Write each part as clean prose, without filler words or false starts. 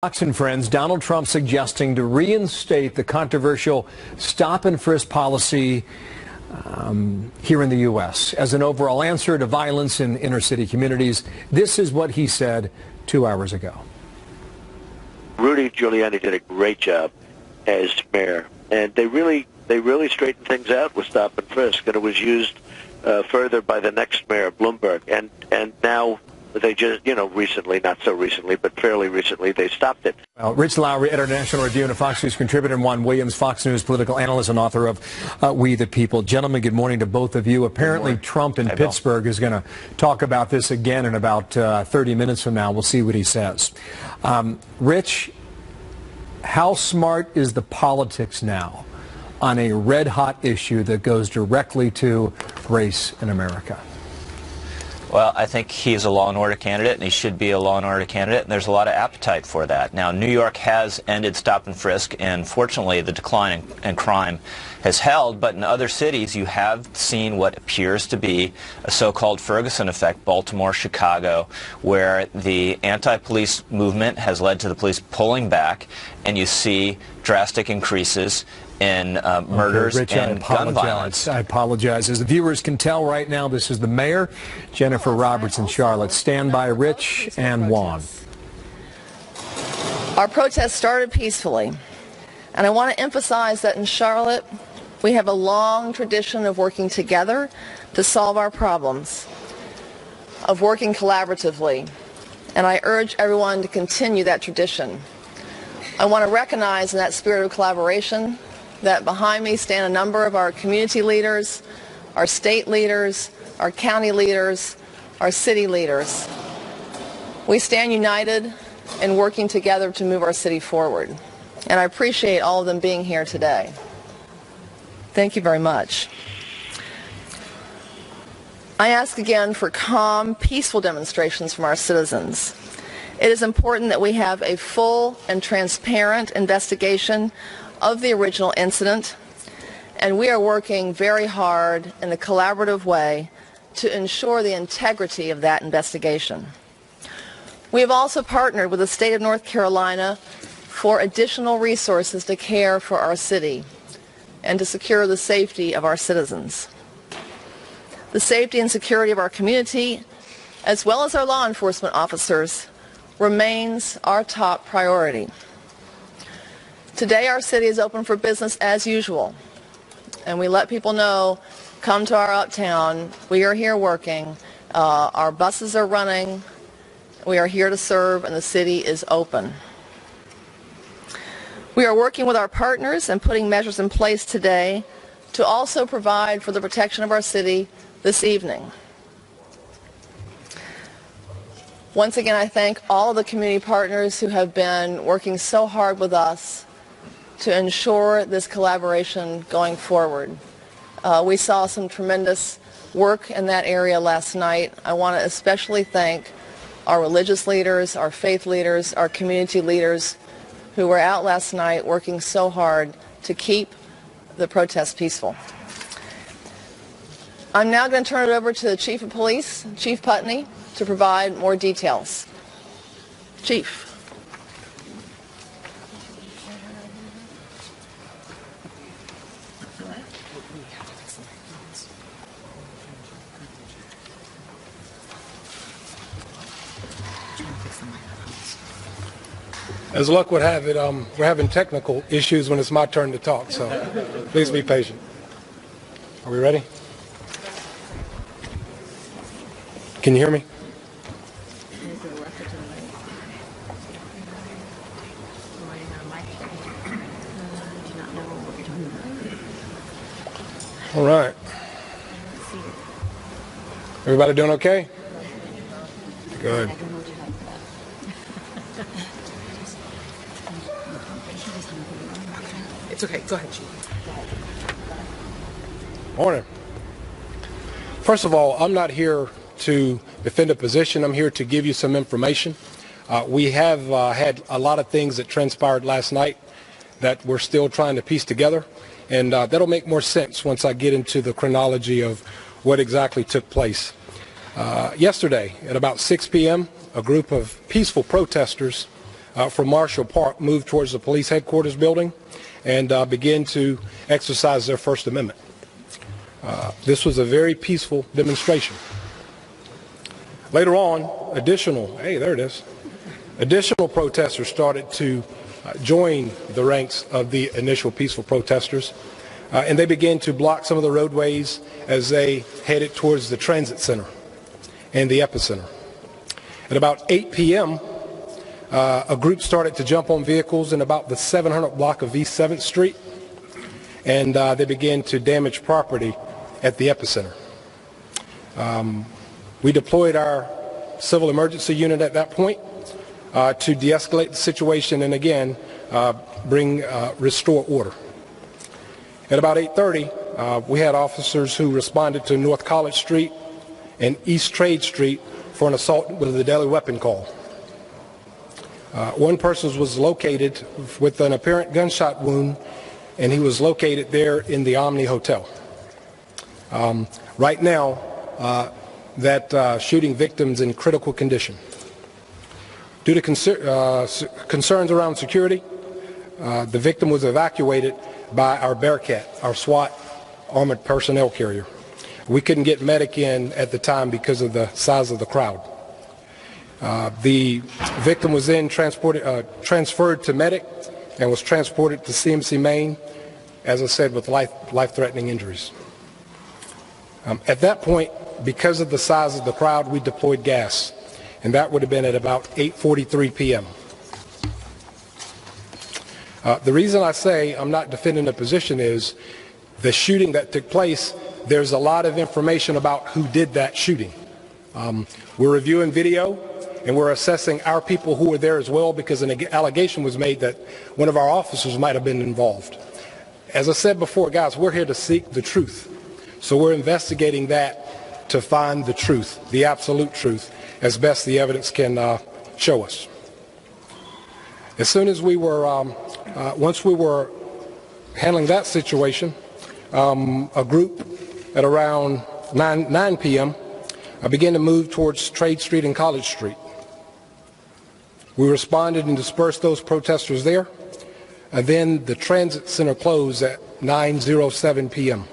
Fox and Friends, Donald Trump suggesting to reinstate the controversial stop and frisk policy here in the U.S. as an overall answer to violence in inner city communities. This is what he said 2 hours ago. Rudy Giuliani did a great job as mayor, and they really straightened things out with stop and frisk, and it was used further by the next mayor, Bloomberg, and now they just, recently, not so recently, but fairly recently, they stopped it. Well, Rich Lowry, editor of National Review and a Fox News contributor, and Juan Williams, Fox News political analyst and author of We the People. Gentlemen, good morning to both of you. Apparently, Trump in Pittsburgh is going to talk about this again in about 30 minutes from now. We'll see what he says. Rich, how smart is the politics now on a red-hot issue that goes directly to race in America? Well, I think he's a law and order candidate, and he should be a law and order candidate, and there's a lot of appetite for that. Now, New York has ended stop and frisk, and fortunately the decline in crime has held, but in other cities you have seen what appears to be a so-called Ferguson effect, Baltimore, Chicago, where the anti-police movement has led to the police pulling back, and you see drastic increases in murders Rich, and gun violence. I apologize. As the viewers can tell right now, this is the mayor, Jennifer Roberts in Charlotte. Stand by, Rich and Juan. Our protest started peacefully, and I want to emphasize that in Charlotte, we have a long tradition of working together to solve our problems, of working collaboratively, and I urge everyone to continue that tradition. I want to recognize in that spirit of collaboration that behind me stand a number of our community leaders, our state leaders, our county leaders, our city leaders. We stand united and working together to move our city forward. And I appreciate all of them being here today. Thank you very much. I ask again for calm, peaceful demonstrations from our citizens. It is important that we have a full and transparent investigation of the original incident, and we are working very hard in a collaborative way to ensure the integrity of that investigation. We have also partnered with the state of North Carolina for additional resources to care for our city and to secure the safety of our citizens. The safety and security of our community, as well as our law enforcement officers, remains our top priority. Today our city is open for business as usual, and we let people know, come to our uptown, we are here working, our buses are running, we are here to serve, and the city is open. We are working with our partners and putting measures in place today to also provide for the protection of our city this evening. Once again, I thank all of the community partners who have been working so hard with us to ensure this collaboration going forward. We saw some tremendous work in that area last night. I want to especially thank our religious leaders, our faith leaders, our community leaders who were out last night working so hard to keep the protest peaceful. I'm now going to turn it over to the Chief of Police, Chief Putney, to provide more details. Chief. As luck would have it, we're having technical issues when it's my turn to talk, so please be patient. Are we ready? Can you hear me? All right. Everybody doing okay? Good. It's okay. Go ahead, Chief. Morning. First of all, I'm not here to defend a position. I'm here to give you some information. We have had a lot of things that transpired last night that we're still trying to piece together, and that'll make more sense once I get into the chronology of what exactly took place. Yesterday, at about 6 p.m., a group of peaceful protesters from Marshall Park moved towards the police headquarters building and began to exercise their First Amendment. This was a very peaceful demonstration. Later on, additional protesters started to join the ranks of the initial peaceful protesters, and they began to block some of the roadways as they headed towards the transit center and the epicenter. At about 8 p.m., a group started to jump on vehicles in about the 700 block of East 7th Street, and they began to damage property at the epicenter. We deployed our civil emergency unit at that point to de-escalate the situation and again restore order. At about 8:30, we had officers who responded to North College Street and East Trade Street for an assault with a deadly weapon call. One person was located with an apparent gunshot wound, and he was located there in the Omni Hotel. Right now, that shooting victim's in critical condition. Due to concerns around security, the victim was evacuated by our Bearcat, our SWAT armored personnel carrier. We couldn't get medic in at the time because of the size of the crowd. The victim was then transferred to medic and was transported to CMC Maine, as I said, with life-threatening injuries. At that point, because of the size of the crowd, we deployed gas, and that would have been at about 8:43 p.m. The reason I say I'm not defending the position is the shooting that took place, there's a lot of information about who did that shooting. We're reviewing video, and we're assessing our people who were there as well, because an allegation was made that one of our officers might have been involved. As I said before, guys, we're here to seek the truth. So we're investigating that to find the truth, the absolute truth, as best the evidence can show us. As soon as we were, once we were handling that situation, a group at around 9 p.m. began to move towards Trade Street and College Street. We responded and dispersed those protesters there, and then the transit center closed at 9:07 p.m.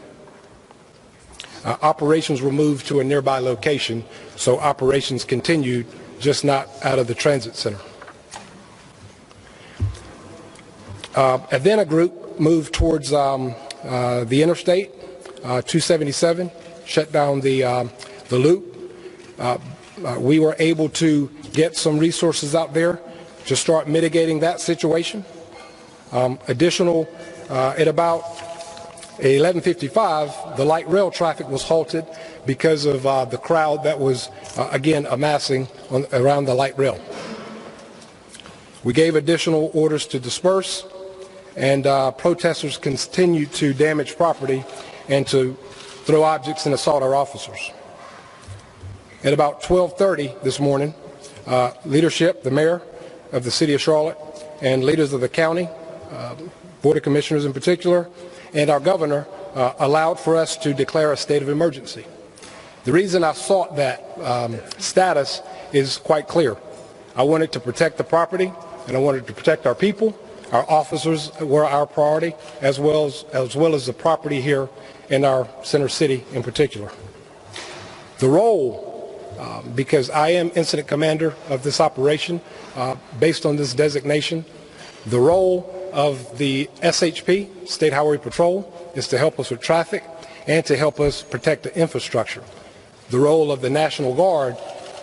Operations were moved to a nearby location, so operations continued, just not out of the transit center. And then a group moved towards the interstate, 277, shut down the loop. We were able to get some resources out there to start mitigating that situation. Additional, at about 11:55, the light rail traffic was halted because of the crowd that was, again, amassing around the light rail. We gave additional orders to disperse, and protesters continued to damage property and to throw objects and assault our officers. At about 12:30 this morning, leadership, the mayor of the city of Charlotte, and leaders of the county, Board of Commissioners in particular, and our governor allowed for us to declare a state of emergency. The reason I sought that status is quite clear. I wanted to protect the property, and I wanted to protect our people. Our officers were our priority, as well as the property here in our center city in particular. The role, because I am incident commander of this operation, based on this designation, the role of the SHP, State Highway Patrol, is to help us with traffic and to help us protect the infrastructure. The role of the National Guard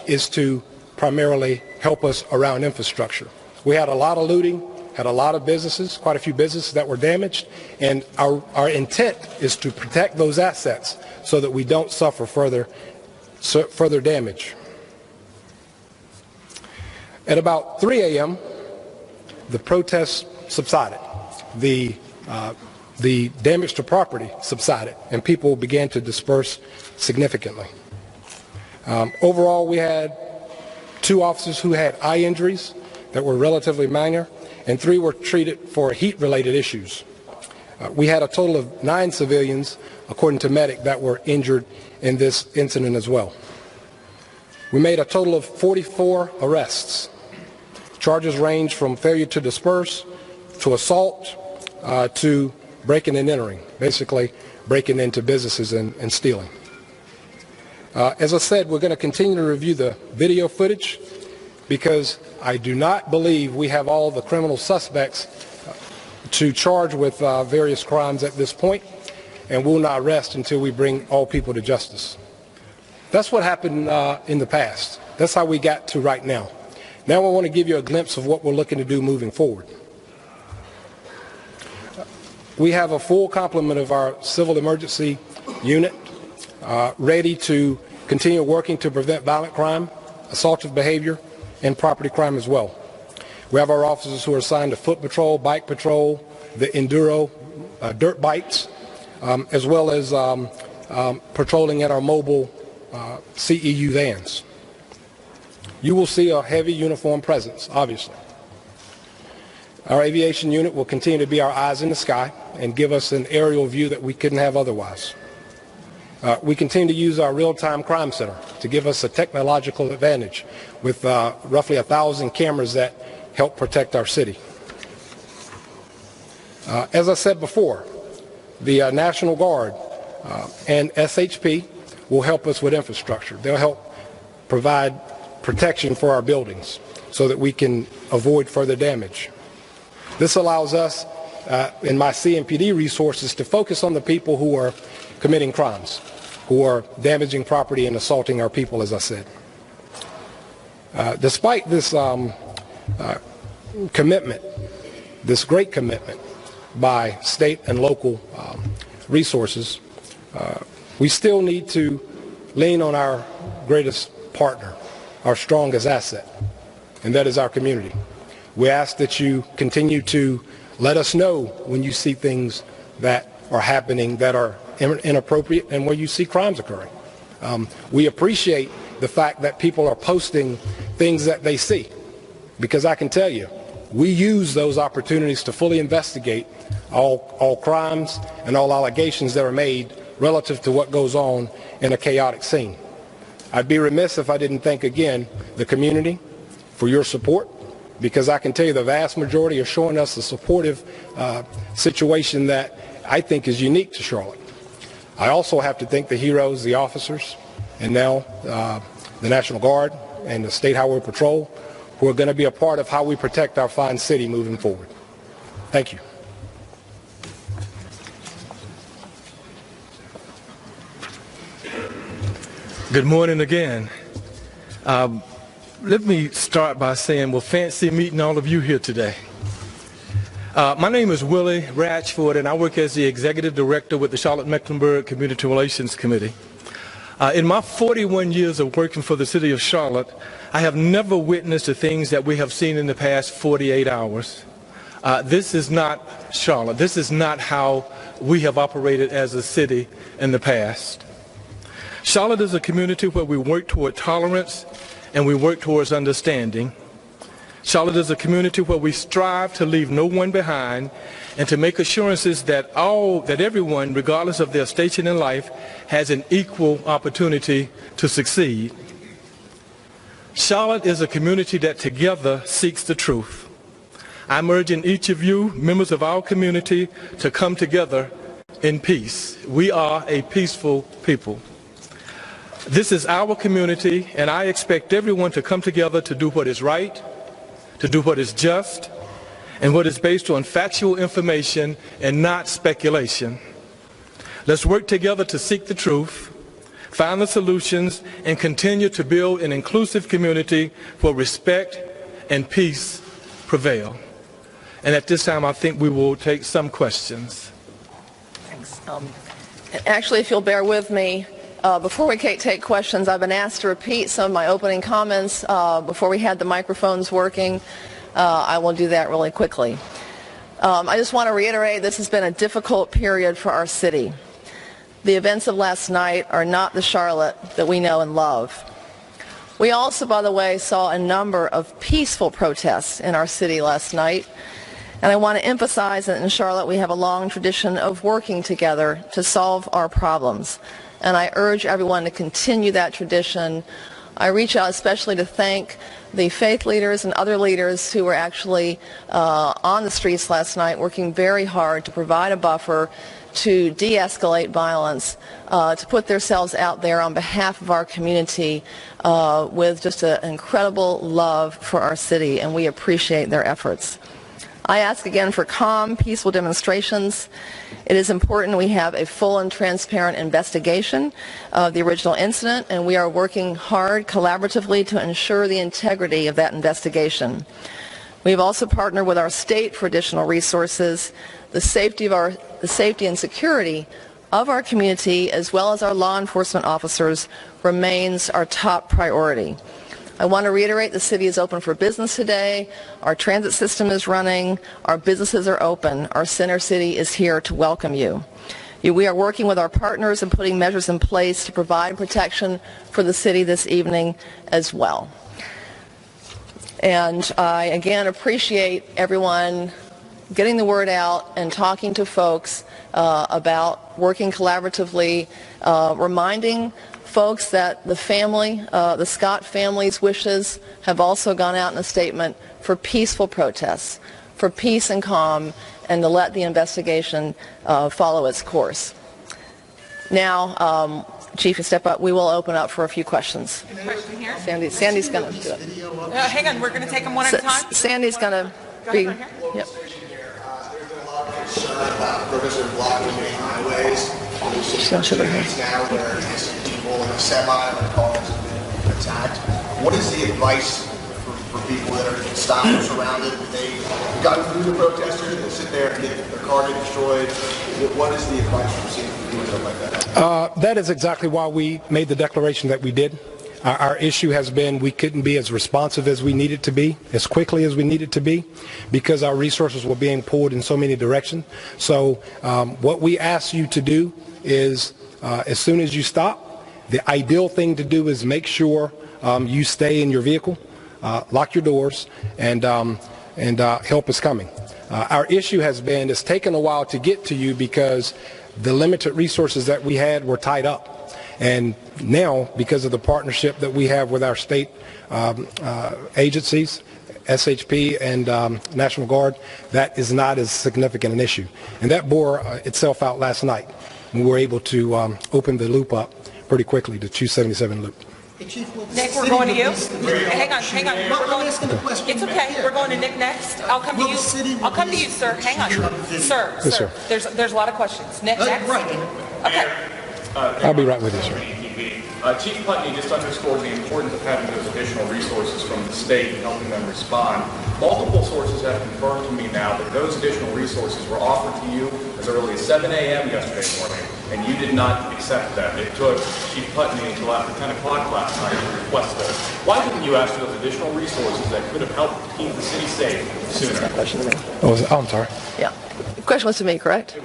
is to primarily help us around infrastructure. We had a lot of looting, had a lot of businesses, quite a few businesses that were damaged, and our intent is to protect those assets so that we don't suffer further damage. At about 3 a.m., the protests subsided. The damage to property subsided, and people began to disperse significantly. Overall, we had 2 officers who had eye injuries that were relatively minor, and 3 were treated for heat-related issues. We had a total of 9 civilians, according to medic, that were injured in this incident as well. We made a total of 44 arrests. Charges range from failure to disperse, to assault, to breaking and entering, basically breaking into businesses and stealing. As I said, we're going to continue to review the video footage because I do not believe we have all the criminal suspects to charge with various crimes at this point, and will not rest until we bring all people to justice. That's what happened in the past. That's how we got to right now. Now I want to give you a glimpse of what we're looking to do moving forward. We have a full complement of our civil emergency unit ready to continue working to prevent violent crime, assaultive behavior, and property crime as well. We have our officers who are assigned to foot patrol, bike patrol, the enduro, dirt bikes, as well as patrolling at our mobile CEU vans. You will see a heavy uniform presence, obviously. Our aviation unit will continue to be our eyes in the sky and give us an aerial view that we couldn't have otherwise. We continue to use our real-time crime center to give us a technological advantage with roughly 1,000 cameras that help protect our city. As I said before, the National Guard and SHP will help us with infrastructure. They'll help provide protection for our buildings so that we can avoid further damage. This allows us, in my CMPD resources, to focus on the people who are committing crimes, who are damaging property and assaulting our people, as I said. Despite this commitment, this great commitment by state and local resources, we still need to lean on our greatest partner, our strongest asset, and that is our community. We ask that you continue to let us know when you see things that are happening that are inappropriate and where you see crimes occurring. We appreciate the fact that people are posting things that they see, because I can tell you, we use those opportunities to fully investigate all crimes and all allegations that are made relative to what goes on in a chaotic scene. I'd be remiss if I didn't thank again the community for your support, because I can tell you the vast majority are showing us a supportive situation that I think is unique to Charlotte. I also have to thank the heroes, the officers, and now the National Guard and the State Highway Patrol, who are going to be a part of how we protect our fine city moving forward. Thank you. Good morning again. Let me start by saying, well, fancy meeting all of you here today. My name is Willie Ratchford, and I work as the Executive Director with the Charlotte-Mecklenburg Community Relations Committee. In my 41 years of working for the City of Charlotte, I have never witnessed the things that we have seen in the past 48 hours. This is not Charlotte. This is not how we have operated as a city in the past. Charlotte is a community where we work toward tolerance and we work towards understanding. Charlotte is a community where we strive to leave no one behind and to make assurances that everyone, regardless of their station in life, has an equal opportunity to succeed. Charlotte is a community that together seeks the truth. I'm urging each of you, members of our community, to come together in peace. We are a peaceful people. This is our community, and I expect everyone to come together to do what is right, to do what is just, and what is based on factual information and not speculation. Let's work together to seek the truth, find the solutions, and continue to build an inclusive community where respect and peace prevail. And at this time, I think we will take some questions. Thanks. Actually, if you'll bear with me, before we take questions, I've been asked to repeat some of my opening comments before we had the microphones working. I will do that really quickly. I just want to reiterate this has been a difficult period for our city. The events of last night are not the Charlotte that we know and love. We also, by the way, saw a number of peaceful protests in our city last night. And I want to emphasize that in Charlotte we have a long tradition of working together to solve our problems. And I urge everyone to continue that tradition I reach out especially to thank the faith leaders and other leaders who were actually on the streets last night working very hard to provide a buffer to de-escalate violence, to put themselves out there on behalf of our community with just an incredible love for our city, and we appreciate their efforts. I ask again for calm, peaceful demonstrations. It is important we have a full and transparent investigation of the original incident, and we are working hard collaboratively to ensure the integrity of that investigation. We have also partnered with our state for additional resources. The safety and security of our community, as well as our law enforcement officers, remains our top priority. I want to reiterate the city is open for business today. Our transit system is running. Our businesses are open. Our center city is here to welcome you. We are working with our partners and putting measures in place to provide protection for the city this evening as well. And I again appreciate everyone getting the word out and talking to folks about working collaboratively, reminding folks that the family, the Scott family's wishes have also gone out in a statement for peaceful protests, for peace and calm, and to let the investigation follow its course. Now, Chief, you step up. We will open up for a few questions. Question here? Sandy's going to do it. Hang on, we're going to take them one at a time. Sandy's going to be. Right here. Yep. There's been a lot of concern about progressive blocking main highways. There's now where innocent people in a semi or cars have been attacked. What is the advice for people that are stopped or surrounded? They've gotten through the protesters, they sit there and get their car get destroyed. What is the advice from seeing people stuff like that? That is exactly why we made the declaration that we did. Our issue has been we couldn't be as responsive as we needed to be, as quickly as we needed to be, because our resources were being pulled in so many directions. So what we ask you to do is, as soon as you stop, the ideal thing to do is make sure you stay in your vehicle, lock your doors, and help is coming. Our issue has been, it's taken a while to get to you because the limited resources that we had were tied up. And now, because of the partnership that we have with our state agencies, SHP and National Guard, that is not as significant an issue. And that bore itself out last night. We were able to open the loop up pretty quickly, the 277 loop. Hey, Chief, Nick, we're going to you. Hang on. It's okay. We're going to Nick next. I'll come to you. I'll come to you, sir. Hang on. Sir. Yes, sir. There's a lot of questions. Nick, next. Okay. I'll be right with you, sir. Chief Putney just underscored the importance of having those additional resources from the state and helping them respond. Multiple sources have confirmed to me now that those additional resources were offered to you as early as 7 a.m. yesterday morning, and you did not accept that. It took Chief Putney until after 10 o'clock last night to request those. Why didn't you ask for those additional resources that could have helped keep the city safe sooner? That question to me. Oh, I'm sorry. Yeah. The question was to me, correct?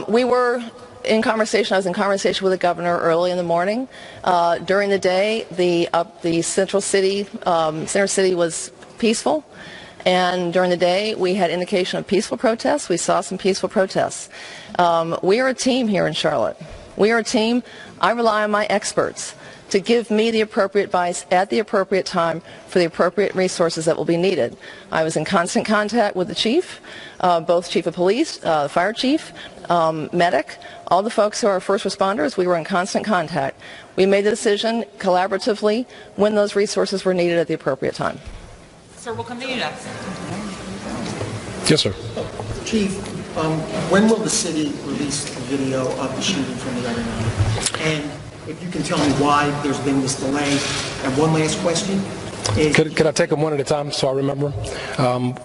We were in conversation. I was in conversation with the governor early in the morning. During the day, the center city was peaceful, and during the day we had indication of peaceful protests. We saw some peaceful protests. We are a team here in Charlotte. We are a team. I rely on my experts to give me the appropriate advice at the appropriate time for the appropriate resources that will be needed. I was in constant contact with the chief, both chief of police, fire chief, medic, all the folks who are first responders. We were in constant contact. We made the decision collaboratively when those resources were needed at the appropriate time. Sir, we'll come to you next. Yes, sir. Chief, when will the city release a video of the shooting from the other night? And if you can tell me why there's been this delay. And one last question. Could I take them one at a time so I remember?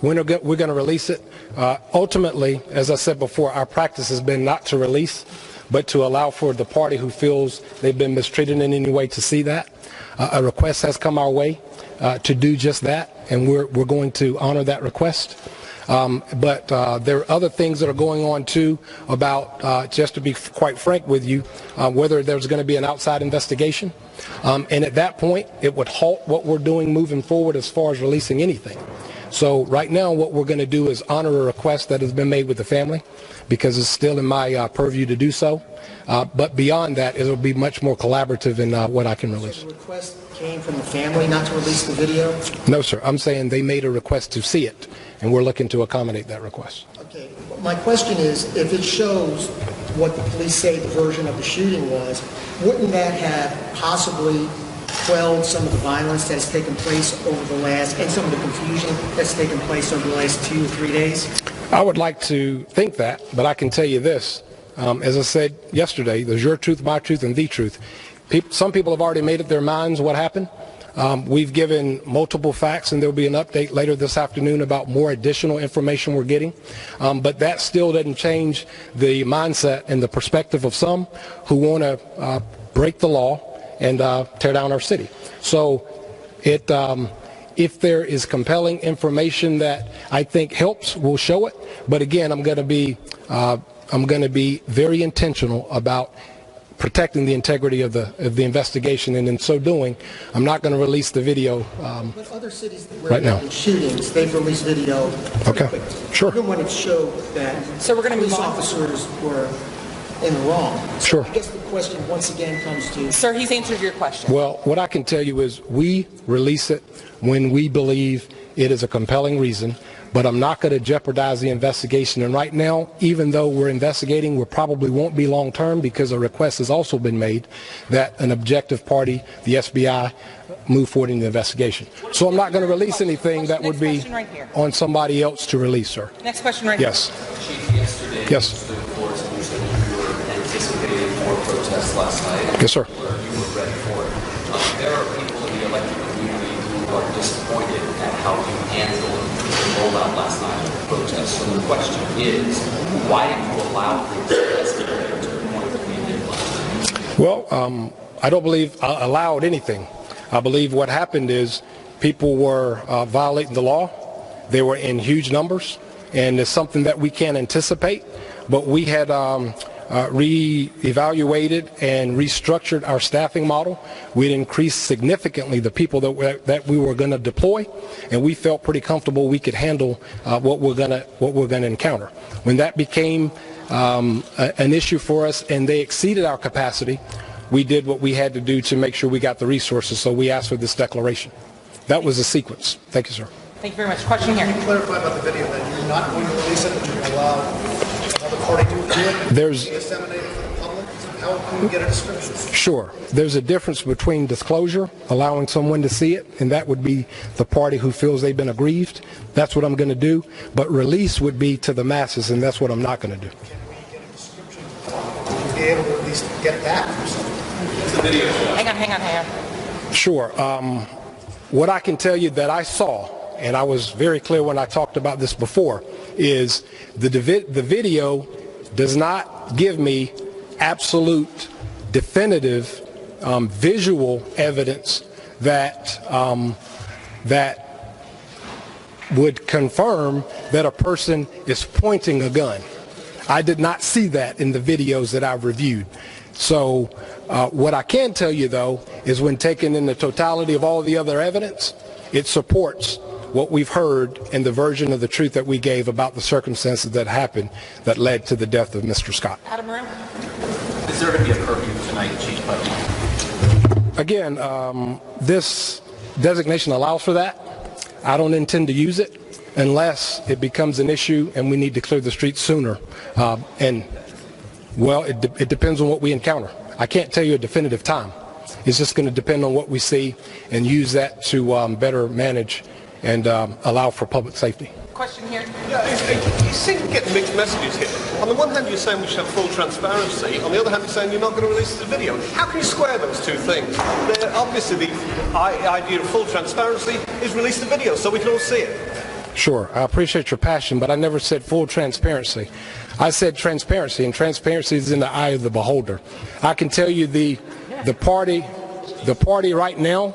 When we're going to release it? Ultimately, as I said before, our practice has been not to release, but to allow for the party who feels they've been mistreated in any way to see that. A request has come our way to do just that, and we're going to honor that request. But there are other things that are going on too about, just to be quite frank with you, whether there's going to be an outside investigation. And at that point, it would halt what we're doing moving forward as far as releasing anything. So right now what we're going to do is honor a request that has been made with the family because it's still in my purview to do so. But beyond that, it'll be much more collaborative in what I can release. So the request came from the family not to release the video? No, sir. I'm saying they made a request to see it, and we're looking to accommodate that request. Okay. My question is, if it shows what the police say the version of the shooting was, wouldn't that have possibly quelled some of the violence that has taken place over the last, and some of the confusion that's taken place over the last 2 or 3 days? I would like to think that, but I can tell you this. As I said yesterday, there's your truth, my truth, and the truth. Some people have already made up their minds what happened. We've given multiple facts, and there'll be an update later this afternoon about more additional information we're getting. But that still doesn't change the mindset and the perspective of some who want to break the law and tear down our city. So if there is compelling information that I think helps, we'll show it. But again, I'm going to be very intentional about protecting the integrity of the investigation, and in so doing, I'm not going to release the video but other cities where right there now. have been shootings, they've released video pretty quickly. Sure. Even when it showed that So we're gonna move police on. officers were in the wrong. So Sure. I guess the question once again comes to, Sir, he's answered your question. Well, what I can tell you is we release it when we believe it is a compelling reason, but I'm not going to jeopardize the investigation. And right now, even though we're investigating, we probably won't be long term, because a request has also been made that an objective party, the SBI, move forward in the investigation. So I'm not going to release anything that would be on somebody else to release, sir. Next question right Yes. Chief, yesterday, Yes. the reports and you said you were anticipating more protests last night. Yes, sir. You were ready for it. There are people in the elected community who are disappointed at how you handled the rollout last night of the protests. So the question is, why did you allow things to escalate to the point that we did last night? Well, I don't believe I allowed anything. I believe what happened is people were violating the law. They were in huge numbers, and it's something that we can't anticipate. But we had re-evaluated and restructured our staffing model. We'd increased significantly the people that we were going to deploy, and we felt pretty comfortable we could handle what we're going to encounter. When that became an issue for us and they exceeded our capacity, we did what we had to do to make sure we got the resources. So we asked for this declaration. That was the sequence. Thank you, sir. Thank you very much. Question here. Can you clarify about the video that you're not going to release it, but you're going to allow another party to do it? There's Disseminate it for the public? How can we get a description? Sure. There's a difference between disclosure, allowing someone to see it, and that would be the party who feels they've been aggrieved. That's what I'm going to do. But release would be to the masses, and that's what I'm not going to do. Can we get a description? Can we be able to at least get that from someone? Hang on. Sure. What I can tell you that I saw, and I was very clear when I talked about this before, is the video does not give me absolute, definitive, visual evidence that that would confirm that a person is pointing a gun. I did not see that in the videos that I've reviewed. So what I can tell you, though, is when taken in the totality of all the other evidence, it supports what we've heard in the version of the truth that we gave about the circumstances that happened that led to the death of Mr. Scott. Adam Maroon. Is there going to be a curfew tonight, Chief Putnam? Again, this designation allows for that. I don't intend to use it unless it becomes an issue and we need to clear the streets sooner. Well, it depends on what we encounter. I can't tell you a definitive time. It's just going to depend on what we see and use that to better manage and allow for public safety. Question here. Yeah, you seem to get mixed messages here. On the one hand, you're saying we should have full transparency. On the other hand, you're saying you're not going to release the video. How can you square those two things? Obviously, the idea of full transparency is release the video so we can all see it. Sure. I appreciate your passion, but I never said full transparency. I said transparency, and transparency is in the eye of the beholder. I can tell you the party right now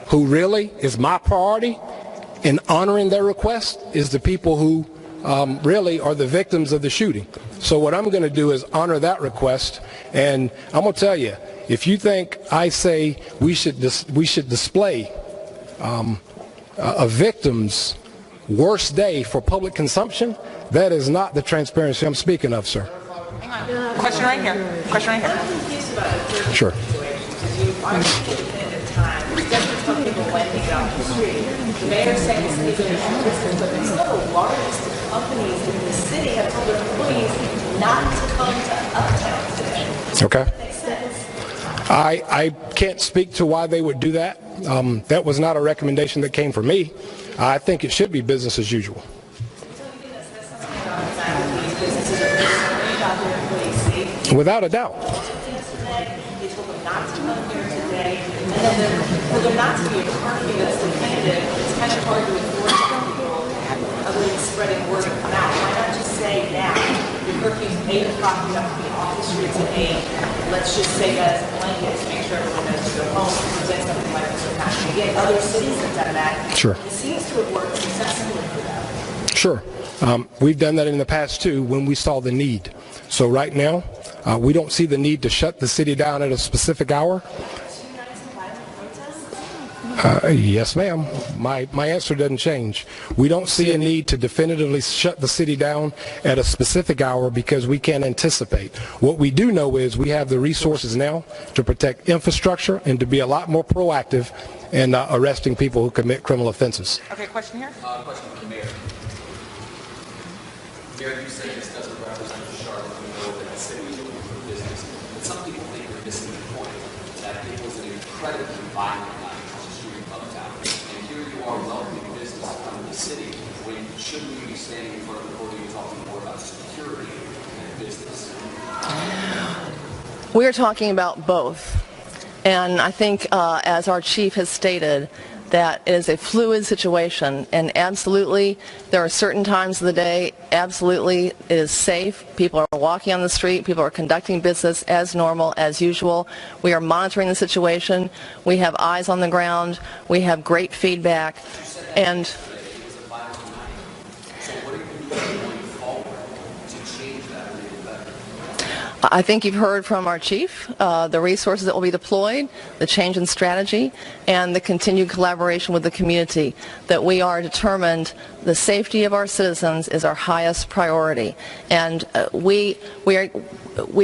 who really is my priority in honoring their request is the people who really are the victims of the shooting. So what I'm going to do is honor that request, and I'm going to tell you, if you think I say we should display a victim's worst day for public consumption, that is not the transparency I'm speaking of, sir. Hang on. Question right here. Question right here. I'm confused about the third Sure. situation because you are speaking at a time. It doesn't tell people when to get off the street. The mayor saying it's legal in business, but there's still the largest companies in the city have told their employees not to come to Uptown today. Okay. Makes sense. I can't speak to why they would do that. That was not a recommendation that came from me. I think it should be business as usual. Without a doubt. They told them not to come here today, and then for there not to be a curfew that's definitive, it's kind of hard to enforce on people other than spreading word of mouth. Why not just say now, the curfew's 8 o'clock, you have to be off the streets at 8. Let's just say that as a blanket to make sure everyone knows to go home and prevent something like this from happening again. Other cities have done that. Sure. It seems to have worked successfully for them. Sure. We've done that in the past too when we saw the need. So right now, we don't see the need to shut the city down at a specific hour. Yes, ma'am. My answer doesn't change. We don't see a need to definitively shut the city down at a specific hour because we can't anticipate. What we do know is we have the resources now to protect infrastructure and to be a lot more proactive in arresting people who commit criminal offenses. Okay, question here. Question for the mayor. Mayor, you say this doesn't represent Charlotte. We know that the city is looking for business. But some people think we're missing the point that it was an incredibly violent night on the street of Uptown. And here you are welcoming business to come to the city when shouldn't we be standing in front of the podium talking more about security than business? We're talking about both. And I think, as our chief has stated, that it is a fluid situation, and absolutely there are certain times of the day, absolutely it is safe. People are walking on the street, people are conducting business as normal, as usual. We are monitoring the situation, we have eyes on the ground, we have great feedback, and I think you've heard from our chief, the resources that will be deployed, the change in strategy, and the continued collaboration with the community, that we are determined the safety of our citizens is our highest priority. And we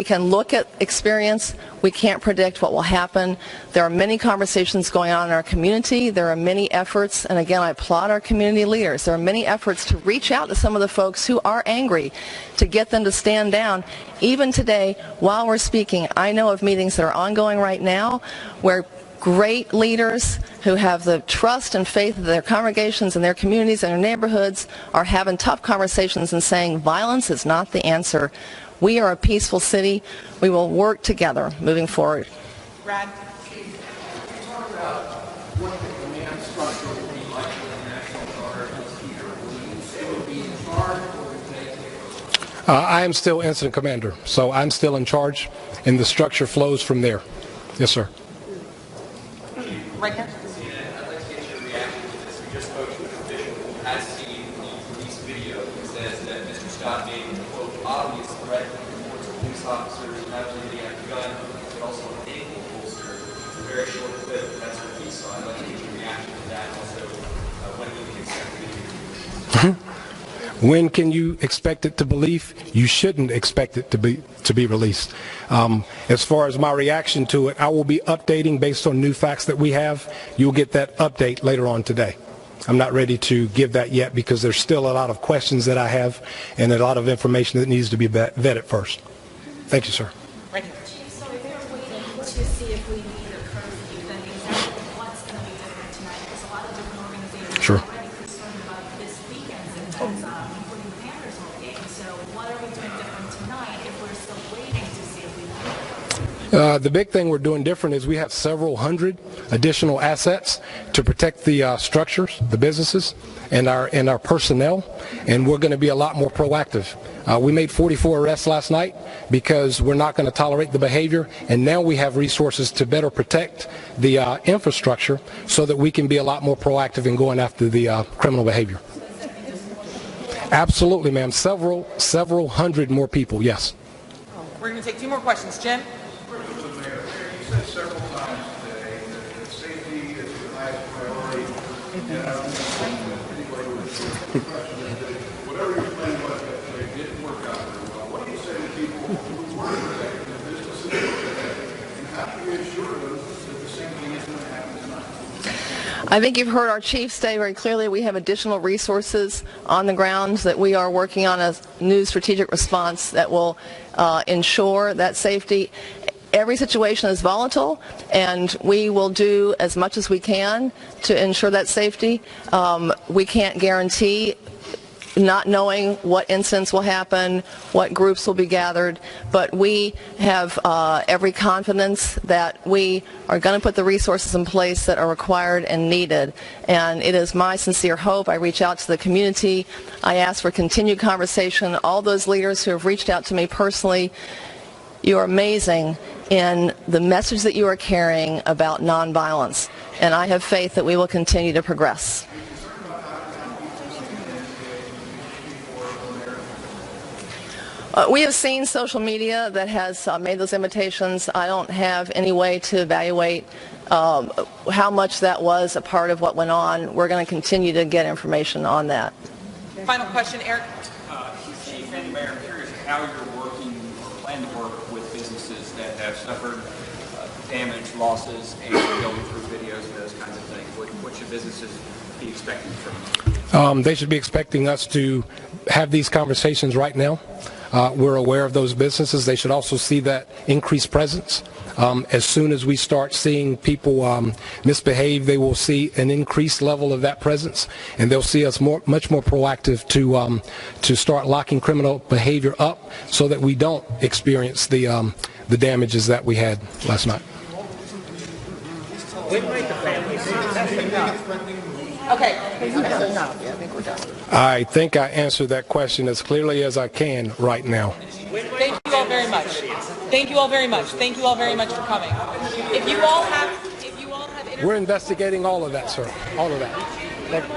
can look at experience, we can't predict what will happen. There are many conversations going on in our community, there are many efforts, and again I applaud our community leaders, there are many efforts to reach out to some of the folks who are angry, to get them to stand down. Even today, while we're speaking, I know of meetings that are ongoing right now where great leaders who have the trust and faith of their congregations and their communities and their neighborhoods are having tough conversations and saying violence is not the answer. We are a peaceful city. We will work together moving forward. Brad. I am still incident commander, so I'm still in charge, and the structure flows from there. Yes, sir. Right here. I'd like to get your reaction to this. We just spoke to an official who has seen the police video that says that Mr. Scott made, quote, obvious threat towards police officers, not only the gun, but also an ankle holster. It's a very short clip. That's what we saw. I'd like to get your reaction to that. Also, when we can expect the video. When can you expect it to believe? You shouldn't expect it to be released. As far as my reaction to it, I will be updating based on new facts that we have. You'll get that update later on today. I'm not ready to give that yet because there's still a lot of questions that I have and a lot of information that needs to be vetted first. Thank you, sir. Right here. Chief, so if they're waiting to see if we need a curfew, then exactly what's going to be different tonight? Because a lot of different organizations Sure. are already concerned about this weekend's impact, including the Panthers whole game. So what are we doing different tonight if we're still waiting to see if we need a curfew? The big thing we're doing different is we have several hundred additional assets to protect the structures, the businesses, and our personnel, and we're going to be a lot more proactive. We made 44 arrests last night because we're not going to tolerate the behavior, and now we have resources to better protect the infrastructure so that we can be a lot more proactive in going after the criminal behavior. Absolutely, ma'am. Several hundred more people, yes. We're going to take 2 more questions. Jim? You said several times today that safety is the highest priority. And I don't think anybody would question it. Whatever your plan was yesterday didn't work out very well. What do you say to people I think you've heard our chief say very clearly we have additional resources on the ground that we are working on a new strategic response that will ensure that safety. Every situation is volatile, and we will do as much as we can to ensure that safety. We can't guarantee not knowing what incidents will happen, what groups will be gathered, but we have every confidence that we are going to put the resources in place that are required and needed. And it is my sincere hope. I reach out to the community. I ask for continued conversation. All those leaders who have reached out to me personally, you are amazing in the message that you are carrying about nonviolence, and I have faith that we will continue to progress. We have seen social media that has made those invitations. I don't have any way to evaluate how much that was a part of what went on. We're going to continue to get information on that. Final question, Eric. Chief and Mayor, I'm curious how you're working or plan to work with businesses that have suffered damage, losses, and going through videos and those kinds of things. What should businesses be expecting from you? They should be expecting us to have these conversations right now. We're aware of those businesses. They should also see that increased presence. As soon as we start seeing people misbehave, they will see an increased level of that presence, and they'll see us much more proactive to start locking criminal behavior up so that we don't experience the damages that we had last night. Okay. I think I answered that question as clearly as I can right now. Thank you all very much. Thank you all very much. Thank you all very much for coming. If you all have We're investigating all of that, sir. All of that.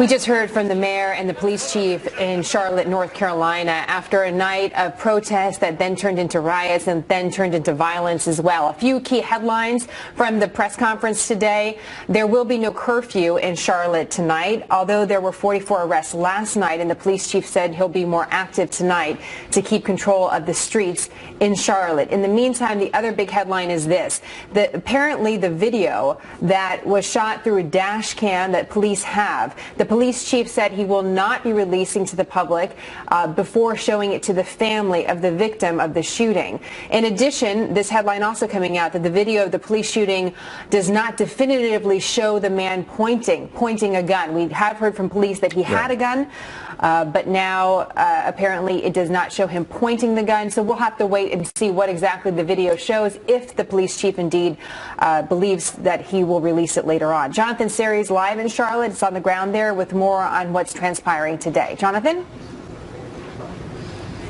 We just heard from the mayor and the police chief in Charlotte, North Carolina, after a night of protests that then turned into riots and then turned into violence as well. A few key headlines from the press conference today. There will be no curfew in Charlotte tonight, although there were 44 arrests last night, and the police chief said he'll be more active tonight to keep control of the streets in Charlotte. In the meantime, the other big headline is this. Apparently the video that was shot through a dash cam that police have, the police chief said he will not be releasing to the public before showing it to the family of the victim of the shooting. In addition, this headline also coming out that the video of the police shooting does not definitively show the man pointing a gun. We have heard from police that he had a gun, but now apparently it does not show him pointing the gun. So we'll have to wait and see what exactly the video shows, if the police chief indeed believes that he will release it later on. Jonathan Sari's live in Charlotte. It's on the ground there with more on what's transpiring today. Jonathan?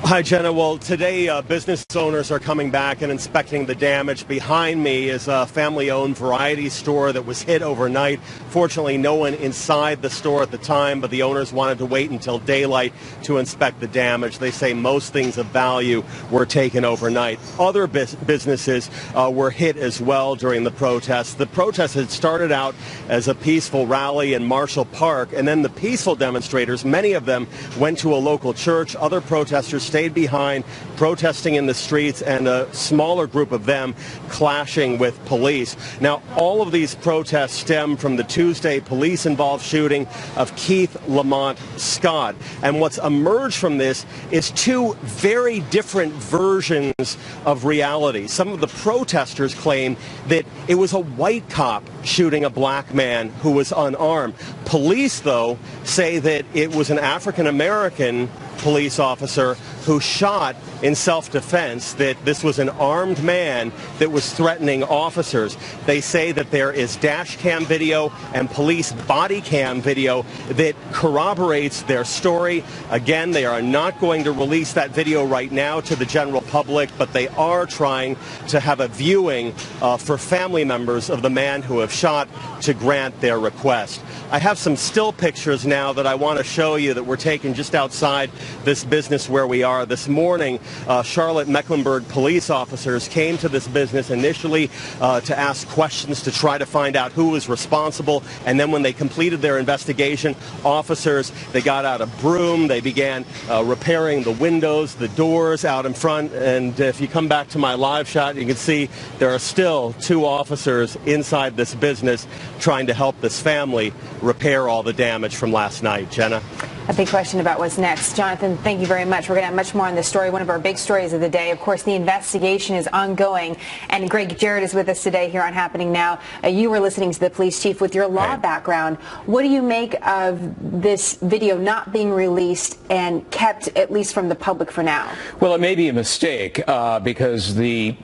Hi, Jenna. Well, today business owners are coming back and inspecting the damage. Behind me is a family-owned variety store that was hit overnight. Fortunately, no one inside the store at the time, but the owners wanted to wait until daylight to inspect the damage. They say most things of value were taken overnight. Other businesses were hit as well during the protests. The protest had started out as a peaceful rally in Marshall Park, and then the peaceful demonstrators, many of them went to a local church. Other protesters stayed behind, protesting in the streets, and a smaller group of them clashing with police. Now, all of these protests stem from the Tuesday police-involved shooting of Keith Lamont Scott. And what's emerged from this is two very different versions of reality. Some of the protesters claim that it was a white cop shooting a black man who was unarmed. Police, though, say that it was an African-American police officer who shot in self-defense, that this was an armed man that was threatening officers. They say that there is dash cam video and police body cam video that corroborates their story. Again, they are not going to release that video right now to the general public, but they are trying to have a viewing for family members of the man who have shot to grant their request. I have some still pictures now that I want to show you that were taken just outside this business where we are. This morning, Charlotte-Mecklenburg police officers came to this business initially to ask questions to try to find out who was responsible, and then when they completed their investigation, officers, they got out a broom, they began repairing the windows, the doors out in front, and if you come back to my live shot, you can see there are still 2 officers inside this business trying to help this family repair all the damage from last night. Jenna? A big question about what's next. Jonathan, thank you very much. We're going to have much more on this story. One of our big stories of the day. Of course, the investigation is ongoing. And Greg Jarrett is with us today here on Happening Now. You were listening to the police chief with your law background. What do you make of this video not being released and kept, at least from the public for now? Well, it may be a mistake because the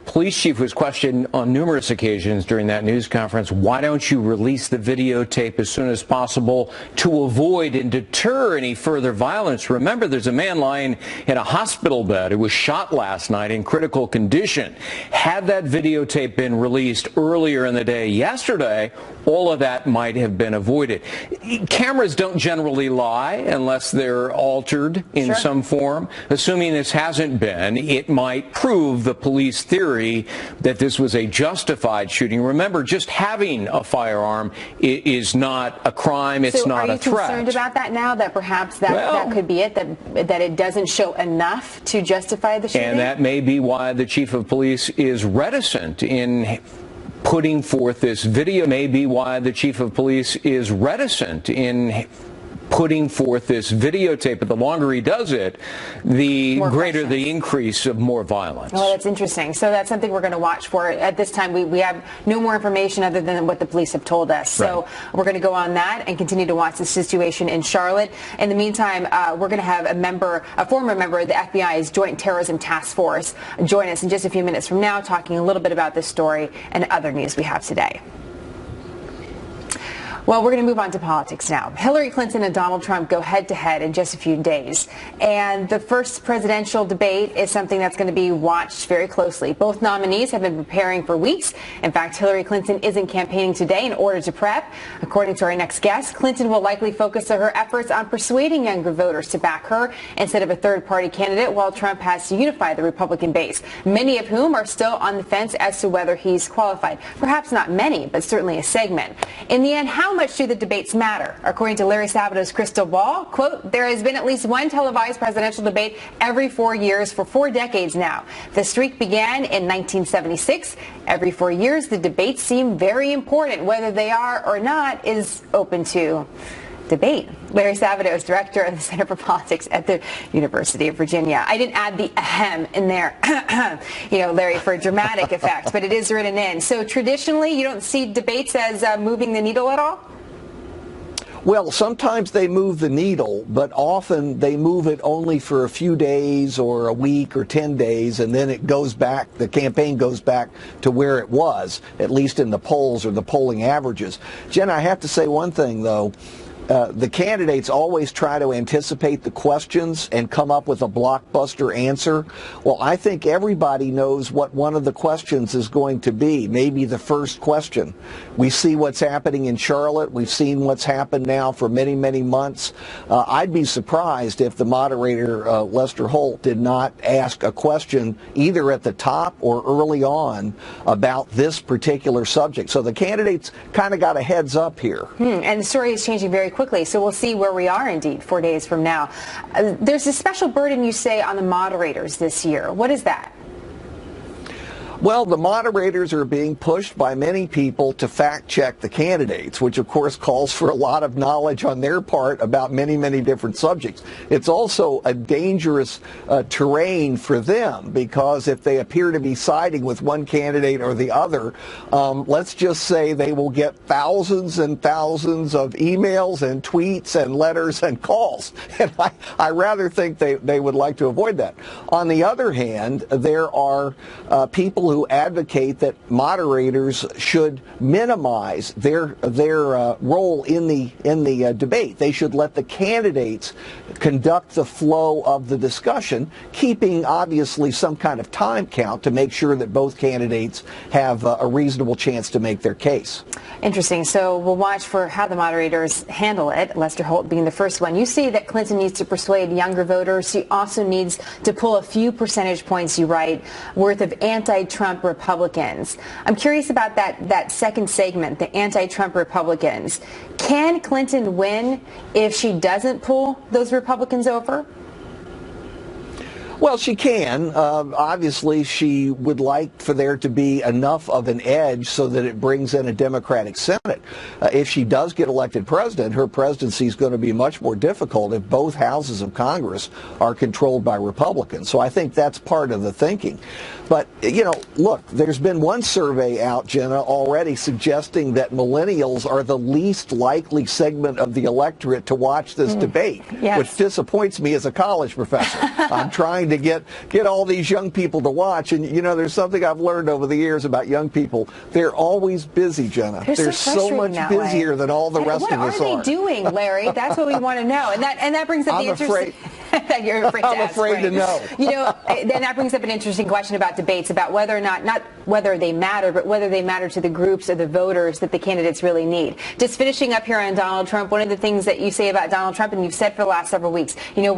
police chief was questioned on numerous occasions during that news conference. Why don't you release the videotape as soon as possible to avoid and deter any further violence? Remember, there's a man lying in a hospital bed who was shot last night in critical condition. Had that videotape been released earlier in the day yesterday, all of that might have been avoided. Cameras don't generally lie unless they're altered in some form. Assuming this hasn't been, it might prove the police theory that this was a justified shooting. Remember, just having a firearm is not a crime. It's not a threat. Are you concerned about that now, that perhaps that could be it, that it doesn't show enough to justify the shooting? And that may be why the chief of police is reticent in putting forth this video. May be why the chief of police is reticent in putting forth this videotape, but the longer he does it, the greater the increase of more violence. Well, that's interesting. So that's something we're going to watch for. At this time, we have no more information other than what the police have told us. So we're going to go on that and continue to watch the situation in Charlotte. In the meantime, we're going to have a former member of the FBI's Joint Terrorism Task Force join us in just a few minutes from now, talking a little bit about this story and other news we have today. Well, we're going to move on to politics now. Hillary Clinton and Donald Trump go head-to-head in just a few days. And the first presidential debate is something that's going to be watched very closely. Both nominees have been preparing for weeks. In fact, Hillary Clinton isn't campaigning today in order to prep. According to our next guest, Clinton will likely focus her efforts on persuading younger voters to back her instead of a third-party candidate, while Trump has to unify the Republican base, many of whom are still on the fence as to whether he's qualified. Perhaps not many, but certainly a segment. In the end, how much do the debates matter? According to Larry Sabato's crystal ball, quote, there has been at least one televised presidential debate every 4 years for 4 decades now. The streak began in 1976. Every 4 years, the debates seem very important. Whether they are or not is open to debate. Larry Sabato is director of the Center for Politics at the University of Virginia. I didn't add the ahem in there, Larry, for dramatic effect, but it is written in. So traditionally, you don't see debates as moving the needle at all? Well, sometimes they move the needle, but often they move it only for a few days or a week or 10 days, and then it goes back, the campaign goes back to where it was, at least in the polls or the polling averages. Jen, I have to say one thing, though. The candidates always try to anticipate the questions and come up with a blockbuster answer. Well, I think everybody knows what one of the questions is going to be, maybe the first question. We see what's happening in Charlotte. We've seen what's happened now for many, many months. I'd be surprised if the moderator, Lester Holt, did not ask a question either at the top or early on about this particular subject. So the candidates kind of got a heads up here. And the story is changing very quickly, so we'll see where we are indeed 4 days from now. There's a special burden, you say, on the moderators this year. What is that? Well, the moderators are being pushed by many people to fact-check the candidates, which of course calls for a lot of knowledge on their part about many, many different subjects. It's also a dangerous terrain for them, because if they appear to be siding with one candidate or the other, let's just say they will get thousands and thousands of emails and tweets and letters and calls. And I rather think they would like to avoid that. On the other hand, there are people people who advocate that moderators should minimize their role in the debate. They should let the candidates conduct the flow of the discussion, keeping obviously some kind of time count to make sure that both candidates have a reasonable chance to make their case. Interesting. So we'll watch for how the moderators handle it, Lester Holt being the first one. You see that Clinton needs to persuade younger voters. She also needs to pull a few percentage points, you write, worth of anti-Trump Republicans. I'm curious about that second segment, the anti-Trump Republicans. Can Clinton win if she doesn't pull those Republicans over? Well, she can. Obviously, she would like for there to be enough of an edge so that it brings in a Democratic Senate. If she does get elected president, her presidency is going to be much more difficult if both houses of Congress are controlled by Republicans. So I think that's part of the thinking. But, you know, look, there's been one survey out, Jenna, already suggesting that millennials are the least likely segment of the electorate to watch this debate, which disappoints me as a college professor. I'm trying to get all these young people to watch, and you know, there's something I've learned over the years about young people. They're always busy, Jenna. They're so much busier than all the rest of us are. What are they doing, Larry? That's what we want to know. And that brings up the interesting... You're afraid to ask, I'm afraid to know. You know, then that brings up an interesting question about debates, about whether or not whether they matter, but whether they matter to the groups or the voters that the candidates really need. Just finishing up here on Donald Trump, one of the things that you say about Donald Trump, and you've said for the last several weeks, you know,